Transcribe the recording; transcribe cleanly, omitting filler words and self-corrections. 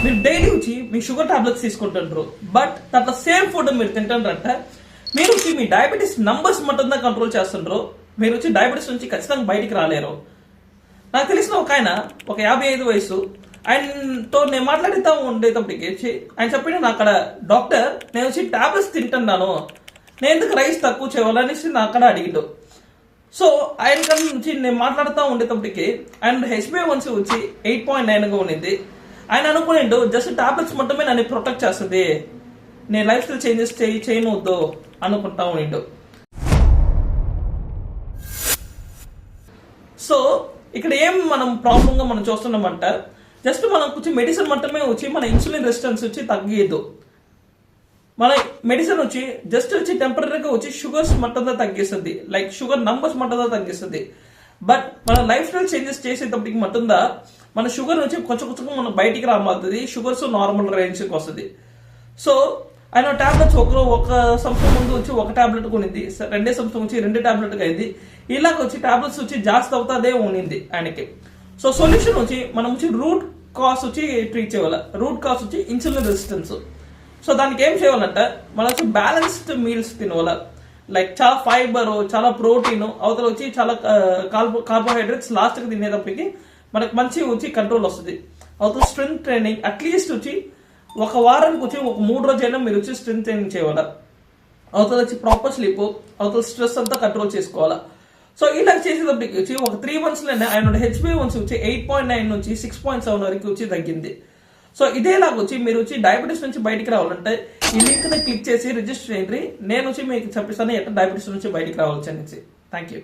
మీరు డైలీ వచ్చి మీ sugar tablets తీసుకుంటుంటారు, but దాంట్లో సేమ్ ఫుడ్ మీరు తింటుంటారంట. మీరు వచ్చి మీ డయాబెటీస్ నంబర్స్ మటుందా కంట్రోల్ చేస్తుండ్రు, మీరు వచ్చి డయాబెటీస్ నుంచి ఖచ్చితంగా బయటికి రాలేరు. నాకు తెలిసిన ఒక ఆయన, ఒక 55 వయసు, ఆయనతో నేను మాట్లాడుతూ ఉండేటప్పటికి ఆయన చెప్పిన నా అక్కడ డాక్టర్, నేను వచ్చి టాబ్లెట్స్ తింటున్నాను, నేను ఎందుకు రైస్ తక్కువ చేయాలనేసి నా అక్కడ అడిగిండు. సో ఆయన కన్నా నుంచి నేను మాట్లాడుతూ ఉండేటప్పటికి ఆయన HbA1c వచ్చి 8.9గా ఉండింది. ఆయన అనుకునేండు జస్ట్ టాబ్లెట్స్ మొత్తమే నన్ను ప్రొటెక్ట్ చేస్తుంది, నేను లైఫ్ స్టైల్ చేంజెస్ చేయనవద్దు అనుకుంటా ఉండిండు. సో ఇక్కడ ఏం మనం ప్రాబ్లంగా మనం చూస్తున్నామంట, జస్ట్ మనం వచ్చి మెడిసిన్ మొత్తమే వచ్చి మన ఇన్సులిన్ రెసిస్టెన్స్ వచ్చి తగ్గేదు. మన మెడిసిన్ వచ్చి జస్ట్ వచ్చి టెంపరీగా వచ్చి షుగర్స్ మట్టంతా తగ్గిస్తుంది, లైక్ షుగర్ నంబర్స్ మట్టంతా తగ్గిస్తుంది. బట్ మన లైఫ్ స్టైల్ చేంజెస్ చేసేటప్పటికి మట్టుందా మన షుగర్ వచ్చి కొంచెం కొంచెం మనం బయటికి రాబోతుంది, షుగర్స్ నార్మల్ రేంజ్కి వస్తుంది. సో ఆయన టాబ్లెట్స్ ఒక సంవత్సరం ముందు వచ్చి ఒక టాబ్లెట్ కొనింది, 2 సంవత్సరం వచ్చి 2 టాబ్లెట్ అయింది. ఇలాగ వచ్చి టాబ్లెట్స్ వచ్చి జాస్తి అవుతాదే ఉండింది ఆయనకి. సో సొల్యూషన్ వచ్చి మనం వచ్చి రూట్ కాజ్ వచ్చి ట్రీట్ చేయాలి. రూట్ కాజ్ వచ్చి ఇన్సులిన్ రెసిస్టెన్స్. సో దానికి ఏం చేయాలంటే మనం వచ్చి బ్యాలెన్స్డ్ మీల్స్ తినవాల, లైక్ చాలా ఫైబర్, చాలా ప్రోటీన్, అవతల వచ్చి చాలా కార్బోహైడ్రేట్స్ లాస్ట్కి తినేటప్పటికి మనకు మంచి వచ్చి కంట్రోల్ వస్తుంది. అవతల స్ట్రెంత్ ట్రైనింగ్ అట్లీస్ట్ వచ్చి ఒక వారానికి వచ్చి ఒక 3 రోజైనా మీరు వచ్చి స్ట్రెంత్ ట్రైనింగ్ చేయాలి. అవతల వచ్చి ప్రాపర్ స్లీప్, అవతల స్ట్రెస్ అంతా కంట్రోల్ చేసుకోవాలా. సో ఇలా చేసేటప్పటికి వచ్చి ఒక 3 monthsలోనే ఆయన HbA1c వచ్చి 8.9 నుంచి 6.7 వరకు వచ్చి తగ్గింది. సో ఇదేలాగా వచ్చి మీరు వచ్చి డయాబెటీస్ నుంచి బయటికి రావాలంటే ఈ లింక్ ని క్లిక్ చేసి రిజిస్టర్ చేయండి. నేను వచ్చి మీకు చెప్పిస్తాను ఎట్లా డయాబెటీస్ నుంచి బయటికి రావాల్సి అనేసి. Thank you.